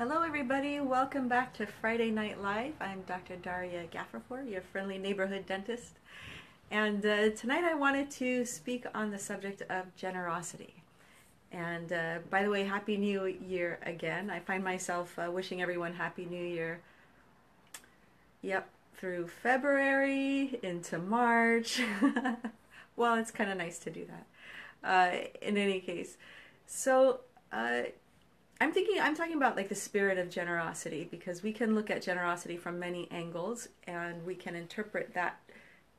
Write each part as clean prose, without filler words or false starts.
Hello everybody, welcome back to Friday Night Live. I'm Dr. Darya Ghafourpour, your friendly neighborhood dentist. And tonight I wanted to speak on the subject of generosity. And by the way, Happy New Year again. I find myself wishing everyone Happy New Year. Yep, through February into March. Well, it's kind of nice to do that. In any case, so I'm talking about like the spirit of generosity, because we can look at generosity from many angles and we can interpret that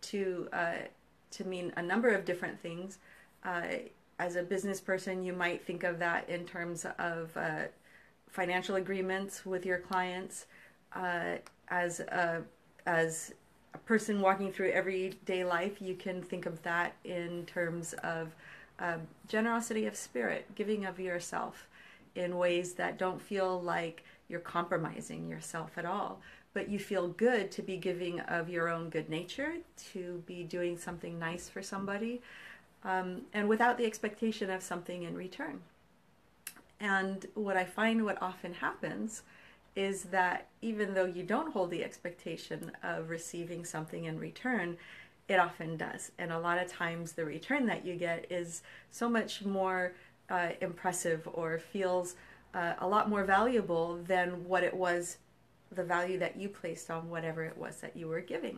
to mean a number of different things. As a business person, you might think of that in terms of financial agreements with your clients. As a person walking through everyday life, you can think of that in terms of generosity of spirit, giving of yourself in ways that don't feel like you're compromising yourself at all, but you feel good to be giving of your own good nature, to be doing something nice for somebody, and without the expectation of something in return. And what I find what often happens is that even though you don't hold the expectation of receiving something in return, it often does. And a lot of times the return that you get is so much more impressive, or feels a lot more valuable than what it was, the value that you placed on whatever it was that you were giving.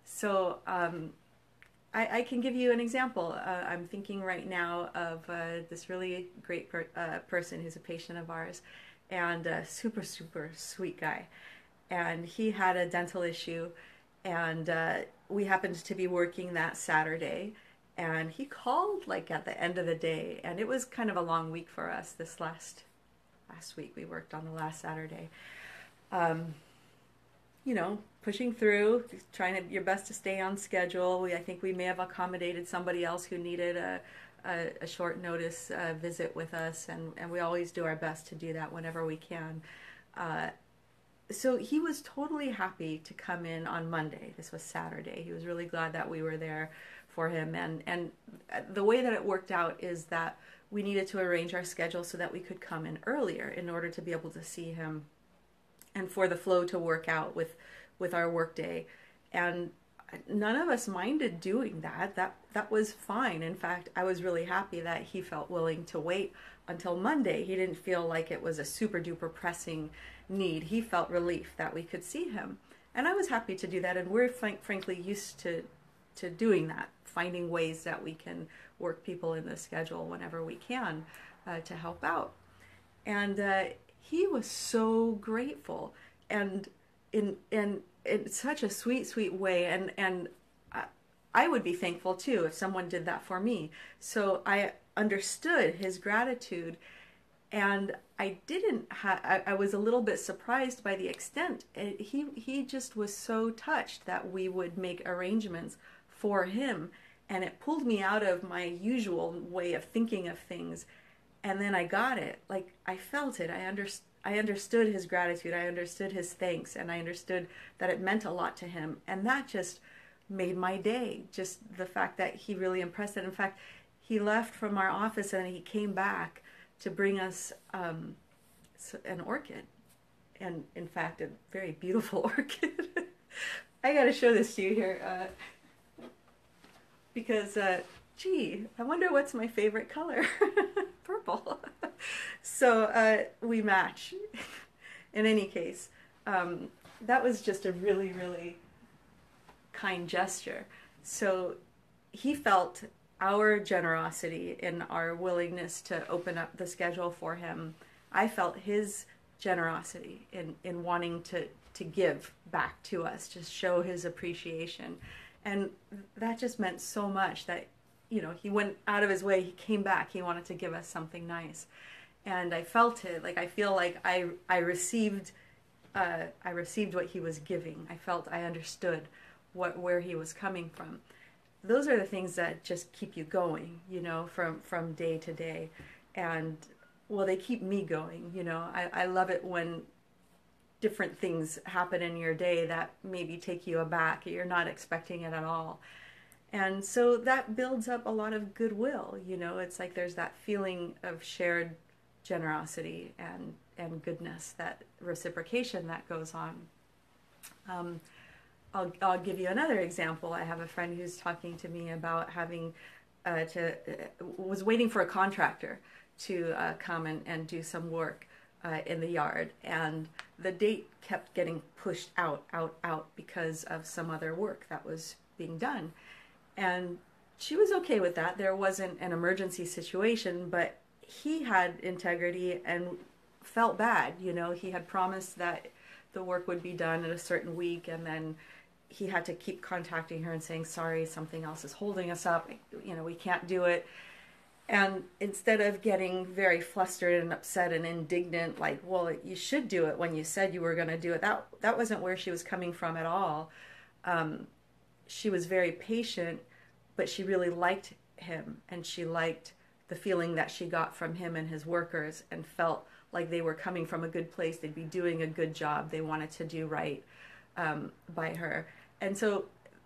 So I can give you an example. I'm thinking right now of this really great person who's a patient of ours, and a super, super sweet guy. And he had a dental issue, and we happened to be working that Saturday. And he called like at the end of the day, and it was kind of a long week for us. This last week we worked on the last Saturday. You know, pushing through, trying your best to stay on schedule. I think we may have accommodated somebody else who needed a short notice visit with us, and we always do our best to do that whenever we can. So he was totally happy to come in on Monday. This was Saturday. He was really glad that we were there for him. And the way that it worked out is that we needed to arrange our schedule so that we could come in earlier in order to be able to see him and for the flow to work out with our work day. And none of us minded doing that. That was fine. In fact, I was really happy that he felt willing to wait until Monday. He didn't feel like it was a super duper pressing need. He felt relief that we could see him. And I was happy to do that. And we're frankly used to doing that, finding ways that we can work people in the schedule whenever we can to help out. And he was so grateful, and in such a sweet way, and I would be thankful too if someone did that for me. So I understood his gratitude, and I was a little bit surprised by the extent. He just was so touched that we would make arrangements for him, and it pulled me out of my usual way of thinking of things. And then I got it. Like, I felt it. I understood his gratitude. I understood his thanks, and I understood that it meant a lot to him. And that just made my day. Just the fact that he really impressed it. In fact, he left from our office and he came back to bring us an orchid. And in fact, a very beautiful orchid. I got to show this to you here. Because, gee, I wonder what's my favorite color. Purple. So we match. In any case, that was just a really, really kind gesture. So he felt our generosity in our willingness to open up the schedule for him. I felt his generosity in wanting to give back to us, to show his appreciation. And that just meant so much that, you know, he went out of his way, he came back, he wanted to give us something nice. And I felt it. Like, I feel like I received what he was giving. I understood where he was coming from. Those are the things that just keep you going, you know, from day to day. And, well, they keep me going, you know. I love it when different things happen in your day that maybe take you aback. You're not expecting it at all. And so that builds up a lot of goodwill, you know. It's like there's that feeling of shared generosity and goodness, that reciprocation that goes on. I'll give you another example. I have a friend who's talking to me about having was waiting for a contractor to come and do some work in the yard, and the date kept getting pushed out because of some other work that was being done. And she was okay with that. There wasn't an emergency situation, but he had integrity and felt bad. You know, he had promised that the work would be done in a certain week, and then he had to keep contacting her and saying, sorry, something else is holding us up, you know, we can't do it. And instead of getting very flustered and upset and indignant, like, well, you should do it when you said you were going to do it, that wasn't where she was coming from at all. She was very patient, but she really liked him, and she liked the feeling that she got from him and his workers, and felt like they were coming from a good place, they'd be doing a good job, they wanted to do right by her. And so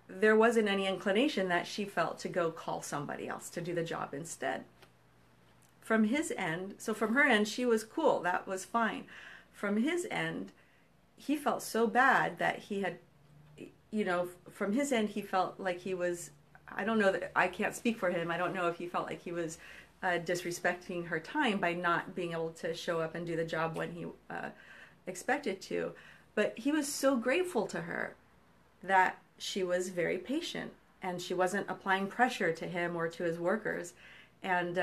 there wasn't any inclination that she felt to go call somebody else to do the job instead. From his end, so from her end, she was cool, that was fine. From his end, he felt so bad that he had, you know, from his end, he felt like he was, I don't know, that I can't speak for him, I don't know if he felt like he was disrespecting her time by not being able to show up and do the job when he expected to. But he was so grateful to her that she was very patient, and she wasn't applying pressure to him or to his workers. And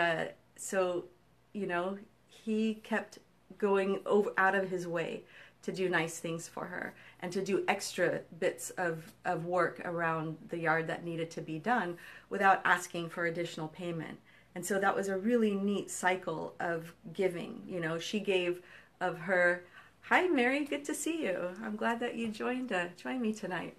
so, you know, he kept going out of his way to do nice things for her, and to do extra bits of work around the yard that needed to be done without asking for additional payment. And so that was a really neat cycle of giving. You know, she gave of her. Hi, Mary, good to see you. I'm glad that you joined me tonight.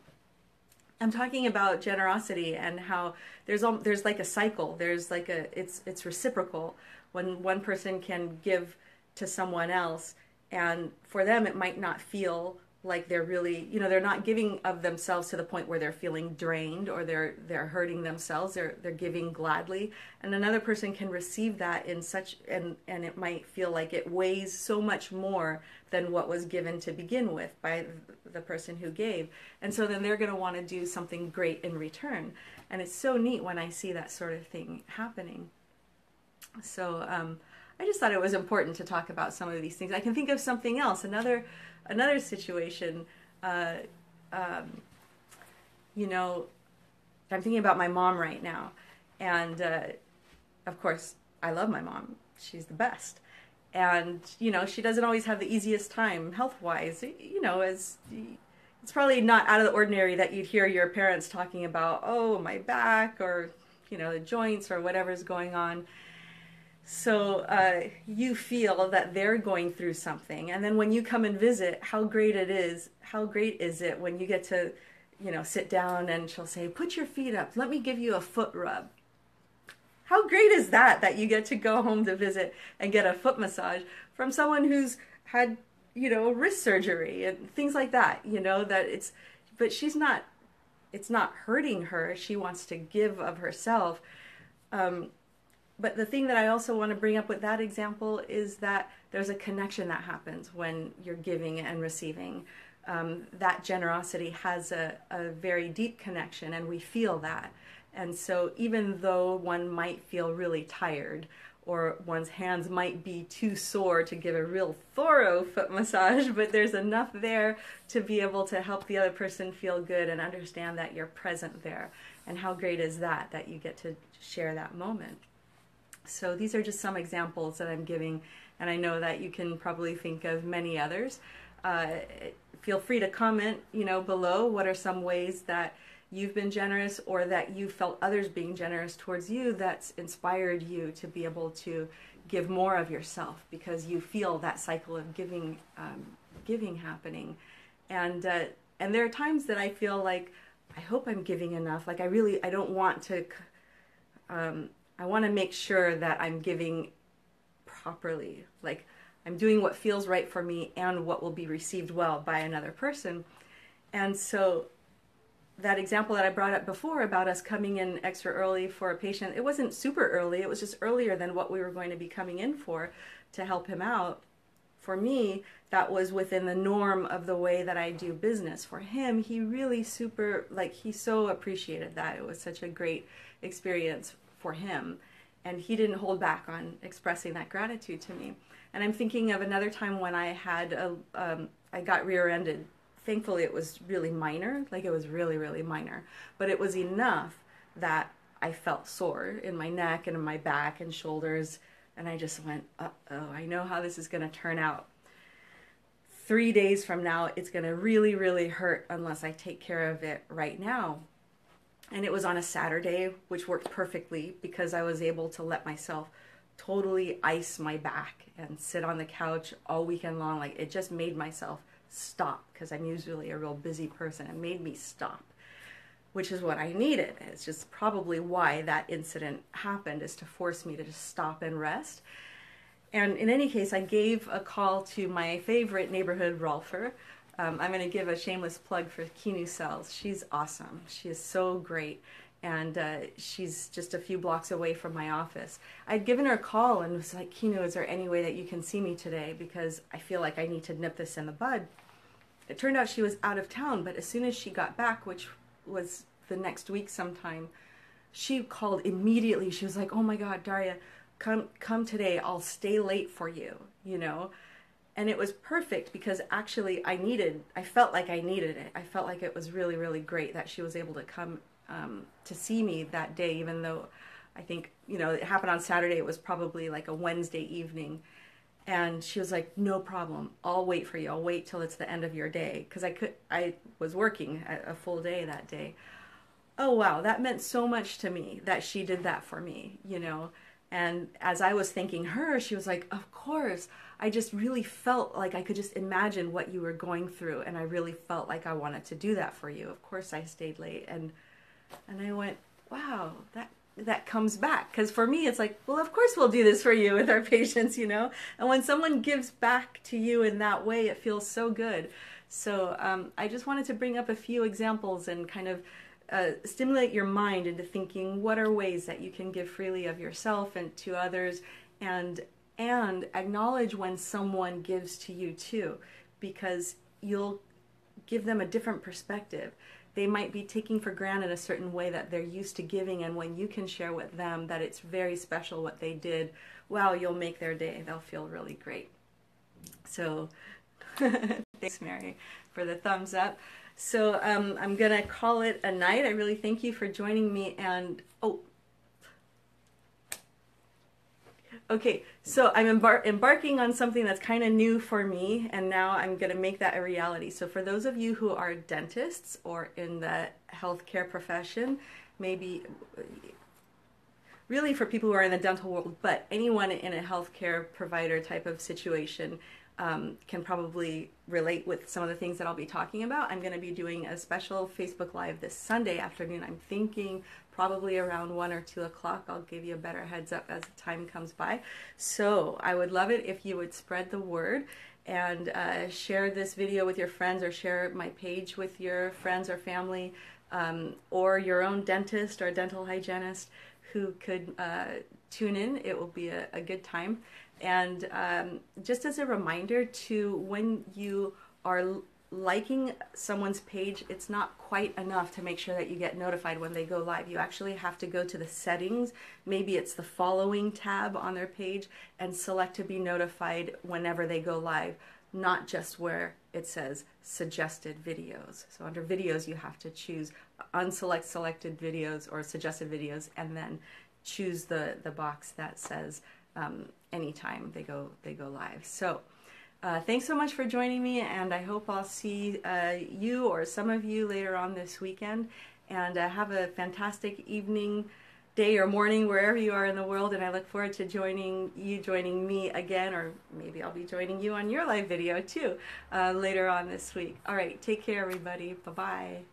I'm talking about generosity and how there's like a cycle. There's like it's reciprocal when one person can give to someone else, and for them it might not feel like they're really, you know, they're not giving of themselves to the point where they're feeling drained or they're hurting themselves. They're giving gladly, and another person can receive that in such, and it might feel like it weighs so much more than what was given to begin with by the person who gave. And so then they're going to want to do something great in return. And it's so neat when I see that sort of thing happening. So I just thought it was important to talk about some of these things. I can think of something else, another situation, you know, I'm thinking about my mom right now. And of course, I love my mom. She's the best. And, you know, she doesn't always have the easiest time health-wise. You know, it's probably not out of the ordinary that you'd hear your parents talking about, oh, my back, or, you know, the joints, or whatever's going on. So you feel that they're going through something, and then when you come and visit, how great is it when you get to, you know, sit down and she'll say, put your feet up, let me give you a foot rub. How great is that you get to go home to visit and get a foot massage from someone who's had, you know, wrist surgery and things like that, you know, but it's not hurting her. She wants to give of herself. But the thing that I also want to bring up with that example is that there's a connection that happens when you're giving and receiving. That generosity has a very deep connection, and we feel that. And so even though one might feel really tired, or one's hands might be too sore to give a real thorough foot massage, but there's enough there to be able to help the other person feel good and understand that you're present there. And how great is that you get to share that moment. So these are just some examples that I'm giving, and I know that you can probably think of many others. Feel free to comment, you know, below what are some ways that you've been generous, or that you felt others being generous towards you that's inspired you to be able to give more of yourself because you feel that cycle of giving happening. And there are times that I feel like, I hope I'm giving enough. Like I don't want to, I want to make sure that I'm giving properly. Like I'm doing what feels right for me and what will be received well by another person. And so that example that I brought up before about us coming in extra early for a patient, it wasn't super early, it was just earlier than what we were going to be coming in for. to help him out. For me, that was within the norm of the way that I do business. For him, he really he so appreciated that. It was such a great experience for him. And he didn't hold back on expressing that gratitude to me. And I'm thinking of another time when I had I got rear-ended. Thankfully, it was really minor, like it was really, really minor. But it was enough that I felt sore in my neck and in my back and shoulders. And I just went, uh-oh, I know how this is going to turn out. 3 days from now, it's going to really, really hurt unless I take care of it right now. And it was on a Saturday, which worked perfectly because I was able to let myself totally ice my back and sit on the couch all weekend long. Like, it just made myself stop, because I'm usually a real busy person. It made me stop, which is what I needed. It's just probably why that incident happened, is to force me to just stop and rest. And in any case, I gave a call to my favorite neighborhood rolfer. I'm going to give a shameless plug for Kinu Cells. She's awesome. She is so great. And she's just a few blocks away from my office. I'd given her a call and was like, Kinu, is there any way that you can see me today? Because I feel like I need to nip this in the bud. It turned out she was out of town, but as soon as she got back, which was the next week sometime, she called immediately. She was like, oh my God, Darya, come today. I'll stay late for you, you know? And it was perfect because actually I felt like I needed it. I felt like it was really, really great that she was able to come to see me that day, even though I think, you know, it happened on Saturday. It was probably like a Wednesday evening. And she was like, no problem. I'll wait for you. I'll wait till it's the end of your day. Because I was working a full day that day. Oh, wow. That meant so much to me that she did that for me, you know. And as I was thanking her, she was like, of course. I just really felt like I could just imagine what you were going through. And I really felt like I wanted to do that for you. Of course I stayed late. And I went, wow, that comes back. Because for me, it's like, well, of course we'll do this for you with our patients, you know. And when someone gives back to you in that way, it feels so good. So I just wanted to bring up a few examples and kind of stimulate your mind into thinking, what are ways that you can give freely of yourself and to others, and acknowledge when someone gives to you too, because you'll give them a different perspective. They might be taking for granted a certain way that they're used to giving, and when you can share with them that it's very special what they did, wow, you'll make their day. They'll feel really great. So thanks, Mary, for the thumbs up. So I'm going to call it a night. I really thank you for joining me. And, okay, so I'm embarking on something that's kind of new for me, and now I'm going to make that a reality. So for those of you who are dentists or in the healthcare profession, maybe really for people who are in the dental world, but anyone in a healthcare provider type of situation, can probably relate with some of the things that I'll be talking about. I'm going to be doing a special Facebook Live this Sunday afternoon. I'm thinking probably around 1 or 2 o'clock. I'll give you a better heads up as the time comes by. So I would love it if you would spread the word and share this video with your friends, or share my page with your friends or family, or your own dentist or dental hygienist who could tune in. It will be a good time. And just as a reminder to, when you are liking someone's page, it's not quite enough to make sure that you get notified when they go live. You actually have to go to the settings. Maybe it's the following tab on their page, and select to be notified whenever they go live, not just where it says suggested videos. So under videos, you have to choose unselect selected videos or suggested videos, and then choose the box that says anytime they go live. So thanks so much for joining me, and I hope I'll see you or some of you later on this weekend. And have a fantastic evening, day, or morning wherever you are in the world. And I look forward to joining me again, or maybe I'll be joining you on your live video too later on this week. All right, take care, everybody. Bye-bye.